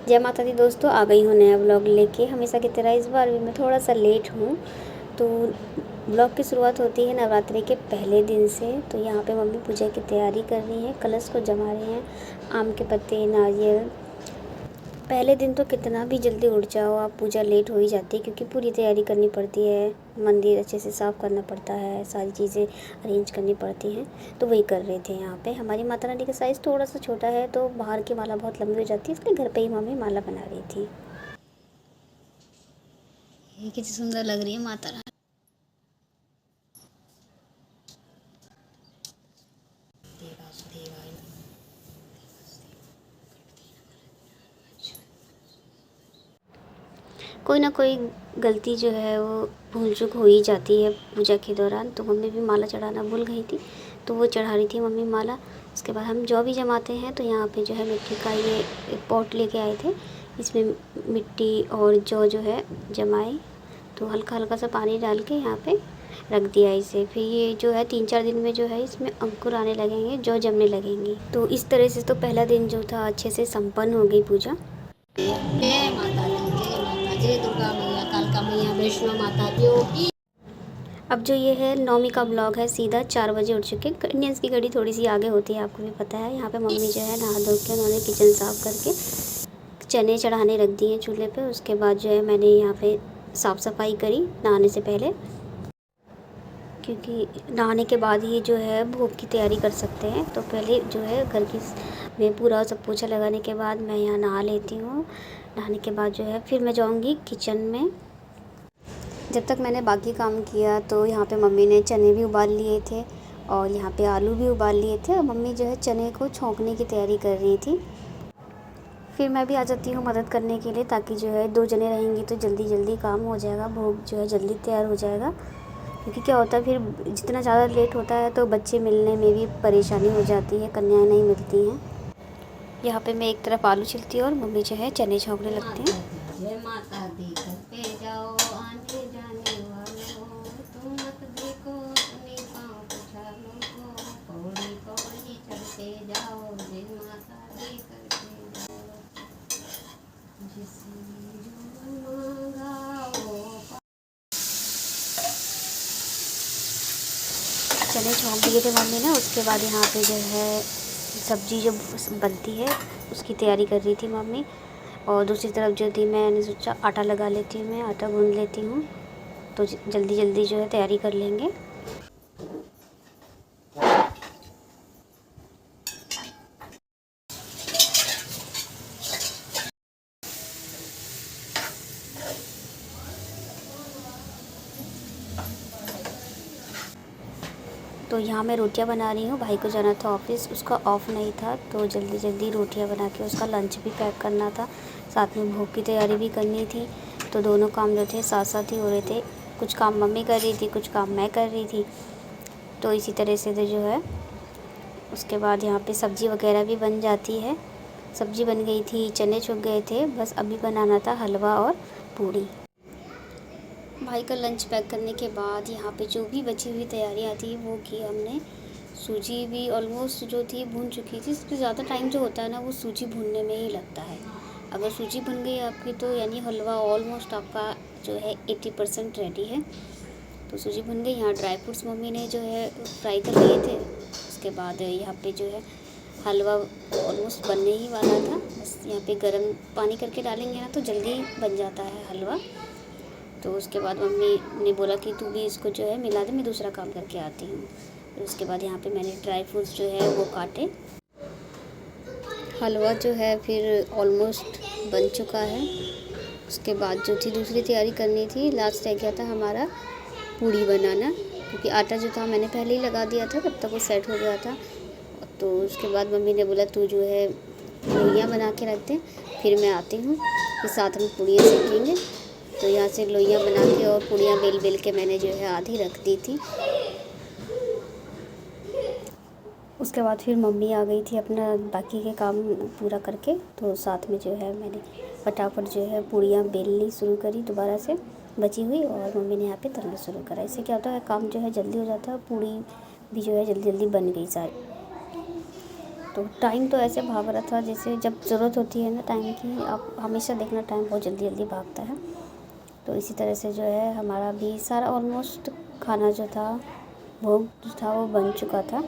जय माता दी दोस्तों, आ गई हूँ नया व्लॉग लेके। हमेशा की तरह इस बार भी मैं थोड़ा सा लेट हूँ। तो व्लॉग की शुरुआत होती है नवरात्रि के पहले दिन से। तो यहाँ पे मम्मी पूजा की तैयारी कर रही हैं, कलश को जमा रहे हैं, आम के पत्ते, नारियल। पहले दिन तो कितना भी जल्दी उठ जाओ आप, पूजा लेट हो ही जाती है क्योंकि पूरी तैयारी करनी पड़ती है। मंदिर अच्छे से साफ़ करना पड़ता है, सारी चीज़ें अरेंज करनी पड़ती हैं। तो वही कर रहे थे यहाँ पे। हमारी माता रानी का साइज़ थोड़ा सा छोटा है तो बाहर की माला बहुत लंबी हो जाती है, इसलिए घर पे ही मम्मी माला बना रही थी। ये कितनी सुंदर लग रही है माता रानी। कोई ना कोई गलती जो है वो भूल चूक हो ही जाती है पूजा के दौरान। तो मम्मी भी माला चढ़ाना भूल गई थी, तो वो चढ़ा रही थी मम्मी माला। उसके बाद हम जौ भी जमाते हैं तो यहाँ पे जो है मिट्टी का ये एक पॉट लेके आए थे, इसमें मिट्टी और जौ जो है जमाए। तो हल्का हल्का सा पानी डाल के यहाँ पे रख दिया इसे। फिर ये जो है 3-4 दिन में जो है इसमें अंकुर आने लगेंगे, जौ जमने लगेंगी। तो इस तरह से तो पहला दिन जो था अच्छे से संपन्न हो गई पूजा। जय माता दी, जय माता, जय दुर्गा मैया, कालका मैया, वैष्णो माता की। अब जो ये है नौमी का ब्लॉग है, सीधा 4 बजे उठ चुके। इंडियंस की घड़ी थोड़ी सी आगे होती है, आपको भी पता है। यहाँ पे मम्मी जो है नहा धो के उन्होंने किचन साफ़ करके चने चढ़ाने रख दिए चूल्हे पे। उसके बाद जो है मैंने यहाँ पे साफ़ सफाई करी नहाने से पहले, क्योंकि नहाने के बाद ही जो है भोग की तैयारी कर सकते हैं। तो पहले जो है घर की में पूरा सब पोछा लगाने के बाद मैं यहाँ नहा लेती हूँ। नहाने के बाद जो है फिर मैं जाऊँगी किचन में। जब तक मैंने बाकी काम किया तो यहाँ पे मम्मी ने चने भी उबाल लिए थे और यहाँ पे आलू भी उबाल लिए थे। और मम्मी जो है चने को छौंकने की तैयारी कर रही थी। फिर मैं भी आ जाती हूँ मदद करने के लिए, ताकि जो है 2 जने रहेंगी तो जल्दी जल्दी काम हो जाएगा, भोग जो है जल्दी तैयार हो जाएगा। क्योंकि क्या होता है, फिर जितना ज़्यादा लेट होता है तो बच्चे मिलने में भी परेशानी हो जाती है, कन्याएँ नहीं मिलती हैं। यहाँ पे मैं एक तरफ आलू छिलती हूँ और मम्मी जो है चने छौंकने लगती हैं। जय माता दी, घर पे जाओ आने जाने वालों, तुम मत देखो अपने पाँव पछाड़ों को, पौड़ी पौड़ी चढ़ते जाओ, जय माता दी करके जाओ, जिसने जो मांगा वो। चने छौंक दिए थे मम्मी ने। उसके बाद यहाँ पे जो है सब्ज़ी जो बनती है उसकी तैयारी कर रही थी मम्मी। और दूसरी तरफ जो थी, मैंने सोचा आटा लगा लेती हूँ, मैं आटा गूँध लेती हूँ तो जल्दी जल्दी जो है तैयारी कर लेंगे। तो यहाँ मैं रोटियाँ बना रही हूँ। भाई को जाना था ऑफिस, उसका ऑफ नहीं था, तो जल्दी जल्दी रोटियाँ बना के उसका लंच भी पैक करना था, साथ में भोग की तैयारी भी करनी थी। तो दोनों काम जो थे साथ साथ ही हो रहे थे। कुछ काम मम्मी कर रही थी, कुछ काम मैं कर रही थी। तो इसी तरह से जो है उसके बाद यहाँ पे सब्ज़ी वगैरह भी बन जाती है। सब्ज़ी बन गई थी, चने छुक गए थे, बस अभी बनाना था हलवा और पूड़ी। भाई का लंच पैक करने के बाद यहाँ पे जो भी बची हुई तैयारियाँ थी वो की हमने। सूजी भी ऑलमोस्ट जो थी भून चुकी थी। इससे ज़्यादा टाइम जो होता है ना वो सूजी भूनने में ही लगता है। अगर सूजी बन गई आपकी तो यानी हलवा ऑलमोस्ट आपका जो है 80% रेडी है। तो सूजी भुन गई। यहाँ ड्राई फ्रूट्स मम्मी ने जो है फ्राई कर लिए थे। उसके बाद यहाँ पे जो है हलवा ऑलमोस्ट बनने ही वाला था। बस यहाँ पे गर्म पानी करके डालेंगे ना तो जल्दी बन जाता है हलवा। तो उसके बाद मम्मी ने बोला कि तू भी इसको जो है मिला दे, मैं दूसरा काम करके आती हूँ। तो उसके बाद यहाँ पे मैंने ड्राई फ्रूट्स जो है वो काटे। हलवा जो है फिर ऑलमोस्ट बन चुका है। उसके बाद जो थी दूसरी तैयारी करनी थी, लास्ट रह गया था हमारा पूड़ी बनाना, क्योंकि आटा जो था मैंने पहले ही लगा दिया था, तब तक वो सेट हो गया था। तो उसके बाद मम्मी ने बोला तू जो है लोइयाँ बना के रख दे, फिर मैं आती हूँ, फिर साथ में पूड़ियाँ सेकेंगे। तो यहाँ से लोइयाँ बना के और पूड़ियाँ बेल बेल के मैंने जो है आधी रख दी थी। उसके बाद फिर मम्मी आ गई थी अपना बाकी के काम पूरा करके। तो साथ में जो है मैंने फटाफट जो है पूड़ियाँ बेलनी शुरू करी दोबारा से बची हुई, और मम्मी ने यहाँ पे तलना शुरू करा। इससे क्या होता है काम जो है जल्दी हो जाता है, पूड़ी भी जो है जल्दी जल्दी बन गई सारी। तो टाइम तो ऐसे भाग रहा था जैसे जब ज़रूरत होती है ना टाइम की, आप हमेशा देखना टाइम बहुत जल्दी जल्दी भागता है। तो इसी तरह से जो है हमारा भी सारा ऑलमोस्ट खाना जो था, भोग जो था वो बन चुका था।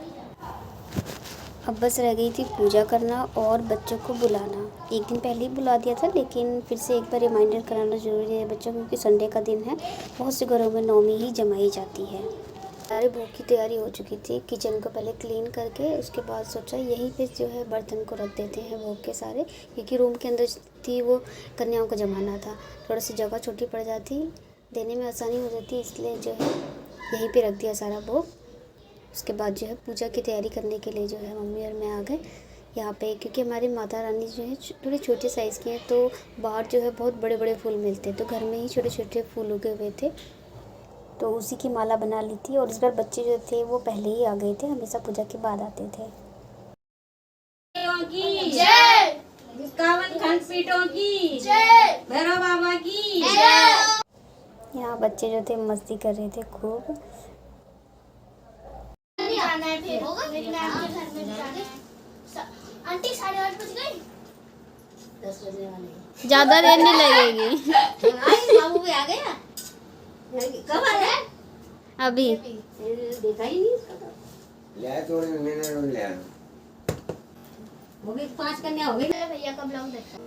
अब बस रह गई थी पूजा करना और बच्चों को बुलाना। एक दिन पहले ही बुला दिया था, लेकिन फिर से एक बार रिमाइंडर कराना ज़रूरी है बच्चों को, क्योंकि संडे का दिन है, बहुत से घरों में नौमी ही जमाई जाती है। सारे भोग की तैयारी हो चुकी थी। किचन को पहले क्लीन करके उसके बाद सोचा यहीं पे जो है बर्तन को रख देते हैं भोग के सारे, क्योंकि रूम के अंदर थी वो कन्याओं को जमाना था, थोड़ा सी जगह छोटी पड़ जाती, देने में आसानी हो जाती, इसलिए जो है यहीं पे रख दिया सारा भोग। उसके बाद जो है पूजा की तैयारी करने के लिए जो है मम्मी और मैं आ गए यहाँ पे, क्योंकि हमारी माता रानी जो है थोड़े छोटे साइज़ की हैं, तो बाहर जो है बहुत बड़े बड़े फूल मिलते हैं, तो घर में ही छोटे छोटे फूल उगे हुए थे, तो उसी की माला बना ली थी। और इस बार बच्चे जो थे वो पहले ही आ गए थे, हमेशा पूजा के बाद आते थे। खंडपीठों की भैरव बाबा की। यहाँ बच्चे जो थे मस्ती कर रहे थे खूब। आंटी 8:30 बज गई, 10 बजे वाले ज़्यादा देर नहीं लगेगी। बाबू भी आ गया। कब आया? अभी देखा ही नहीं उसका तो। ले थोड़ी मैंने रोज ले आया। हो गई 5 कन्या हो गई। मेरे भैया का ब्लॉग देखता हूँ।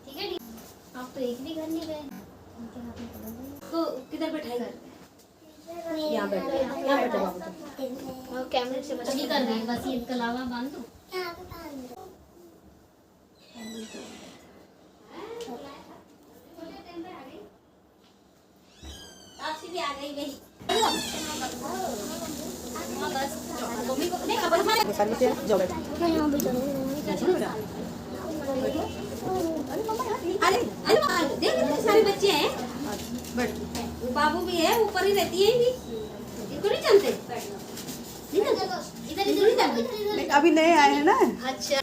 ठीक है, आप तो एक भी घर नहीं गए। उनके हाथ में पकड़ लो। तो किधर बैठाई? यहाँ बैठो बाबू। और कैमरे से बच अभी कर रही बस ये कलावा बांध दो। तापसी भी आ गई भाई। मम्मी को नहीं खबर मारे। अरे अरे देख इतने सारे बच्चे हैं। बाबू भी है, ऊपर ही रहती है भी। इनको नहीं जानते? इधर नहीं जानते। अभी नए आए हैं ना। अच्छा।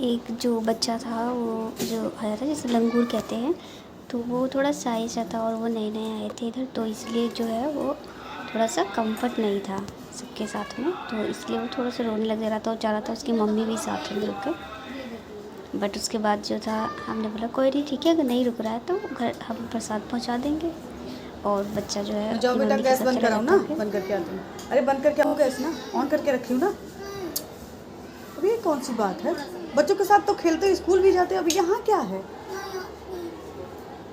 एक जो बच्चा था वो जो आया था जिसे लंगूर कहते हैं, तो वो थोड़ा शाय सा था और वो नए नए आए थे इधर, तो इसलिए जो है वो थोड़ा सा कंफर्ट नहीं था सबके साथ में, तो इसलिए वो थोड़ा सा रोने लग रहा था और चाह रहा था उसकी मम्मी भी साथ में रुके। बट उसके बाद जो था हमने बोला कोई नहीं ठीक है, अगर नहीं रुक रहा है तो घर हम प्रसाद पहुंचा देंगे। और बच्चा जो है जाओ अपनी बेटा, मम्मी के गैस साथ बंद चला कराओ ना, जाता है। बंद करके आती हूँ। अरे बंद करके आओ गैस ना, ऑन करके रखी हूँ ना। अभी ये कौन सी बात है, बच्चों के साथ तो खेलते स्कूल भी जाते, अभी यहाँ क्या है।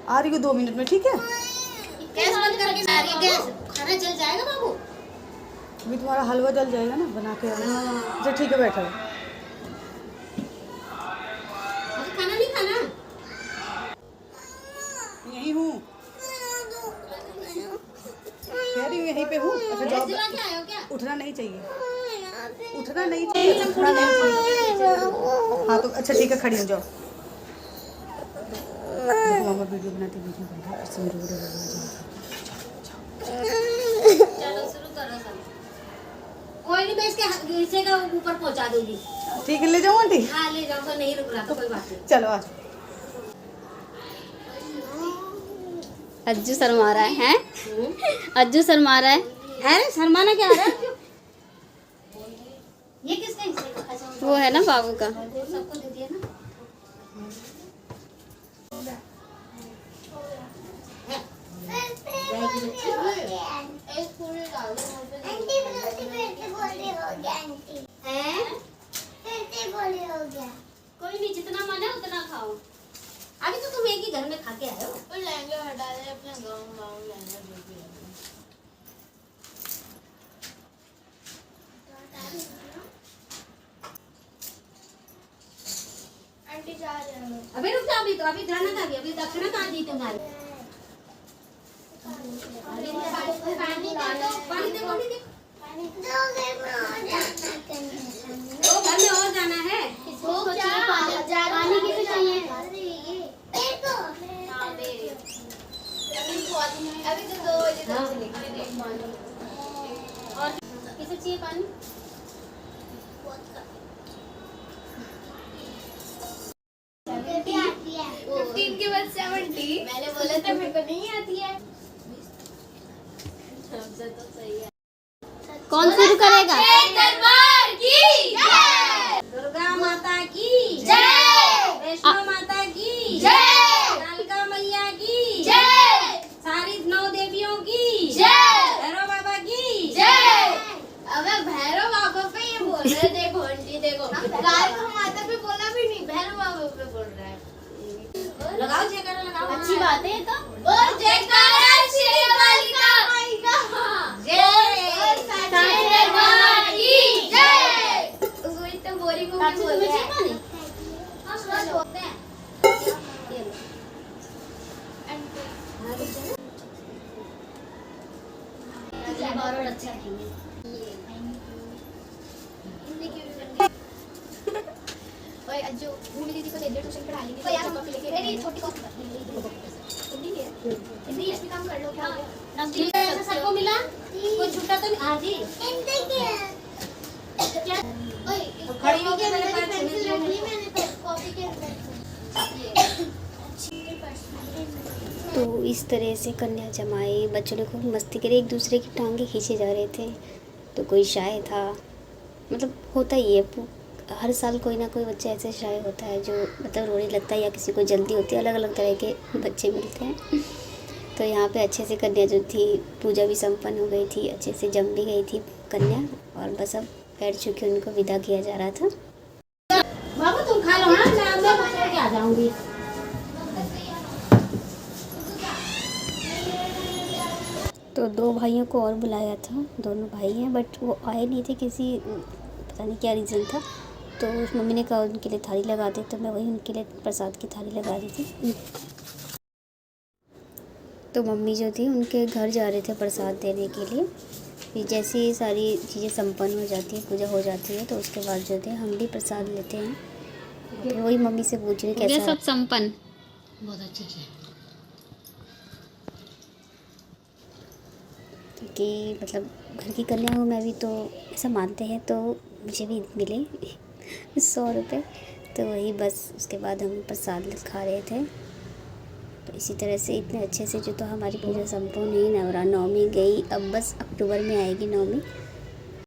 आ रही हूँ 2 मिनट में, ठीक है। गैस बंद करके सारी गैस खाना जल जाएगा बाबू। अभी तुम्हारा हलवा जल जाएगा ना बना के। अच्छा ठीक है, बैठो। अभी खाना नहीं खाना? यहीं हूँ, कह रही हूँ यहीं पे हूँ। अच्छा जाओ, जिला के आए हो क्या? उठना नहीं चाहिए, उठना नहीं चाहिए, उठना नहीं चाहिए। हाँ तो अच्छा ठीक है, खड़ी हो जाओ। देखो मामा वीडियो बनाते वीडियो बन रहा है, इससे मेरे वीडियो चलो शुरू करो सब। कोई नहीं, मैं इसके हिस्से का ऊपर पहुंचा दूंगी। ठीक है, ले जाओ आंटी। हाँ ले जाओ, तो नहीं रुक रहा तो कोई बात नहीं। चलो आ जाओ। अज्जू शर्मा रहा है, अज्जू शर्मा रहा है। अरे शर्माना क्या आ रहा है? ये किसका हिस्से का? अच्छा, वो है ना बाबू का। सबको दे दिया ना। कोई नहीं, जितना मन है उतना खाओ। अभी तो तुम एक ही घर में खा के आए हो। लहंगा हटा दे, अपना गाउन लहंगा जो भी है। आंटी जा रहे हैं। अभी रुक जा, अभी तो अभी जाना था, अभी दक्षिणा कहाँ दी तुम्हारी? पानी दे, पानी दे। तो घर में और जाना है। पानी किसे चाहिए? अभी तो 2 बजे तक निकले। और किसे चाहिए पानी? आती है 15 के बाद 70। मैंने बोला था मेरे को नहीं आती है। सबसे तो सही है। कौन शुरू करेगा? दरबार की जय, दुर्गा माता की जय, वैष्णो माता की जय, कालिका मैया की जय, सारी 9 देवियों की जय, भैरव बाबा की जय। अबे भैरव बाबा पे ये बोल रहे, देखो आंटी देखो, कालिका माता पे बोला भी नहीं, भैरव बाबा पे बोल रहा है। लगाओ जयकारा लगाओ। अच्छी बात है ये तो। बोल जयकारा श्री कालिका माई का जय साईं दरबार की जय। उसको इतने बोरिंग हो चाची बोल तुम्हें रहे चाहिए पानी? हाँ सुबह होते हैं। और अच्छा है। ओए अज्जू भूमि दीदी को दे दे, ट्यूशन पढ़ा लेंगे। यार कॉपी लेके नहीं, छोटी कॉपी हिंदी है, हिंदी इसमें काम कर लो। क्या हो गया? नजदीक से सबको मिला? कोई छूटा तो नहीं? हाँ जी हिंदी की है क्या? ओए खड़ी होके मेरे पास पेंसिल रख ली मैंने कॉपी के अंदर। तो इस तरह से कन्या जमाई बच्चों ने खूब मस्ती करी, एक दूसरे की टांगे खींचे जा रहे थे। तो कोई शाय था, मतलब होता ही है, हर साल कोई ना कोई बच्चा ऐसे शाय होता है जो मतलब रोने लगता है या किसी को जल्दी होती है, अलग अलग तरह के बच्चे मिलते हैं। तो यहाँ पे अच्छे से कन्या जो थी, पूजा भी संपन्न हो गई थी, अच्छे से जम भी गई थी कन्या, और बस अब बैठ चुके उनको विदा किया जा रहा था। बाबू तुम खा लो। हाँ मैं अंदर छोड़ के आ जाऊंगी। तो 2 भाइयों को और बुलाया था, दोनों भाई हैं बट वो आए नहीं थे, किसी पता नहीं क्या रीज़न था। तो उस मम्मी ने कहा उनके लिए थाली लगा दे, तो मैं वही उनके लिए प्रसाद की थाली लगा दी थी। तो मम्मी जो थी उनके घर जा रहे थे प्रसाद देने के लिए। फिर जैसे ही सारी चीज़ें संपन्न हो जाती है, पूजा हो जाती है, तो उसके बाद जो थे हम भी प्रसाद लेते हैं। फिर वही मम्मी से पूछ रही ये कैसा सब संपन्न। बहुत अच्छे से। कि मतलब घर की कन्या हूँ मैं भी, तो ऐसा मानते हैं, तो मुझे भी मिले 100 रुपये। तो वही बस उसके बाद हम प्रसाद खा रहे थे। तो इसी तरह से इतने अच्छे से जो तो हमारी पूजा संपूर्ण हुई, नवमी गई, अब बस अक्टूबर में आएगी नवमी।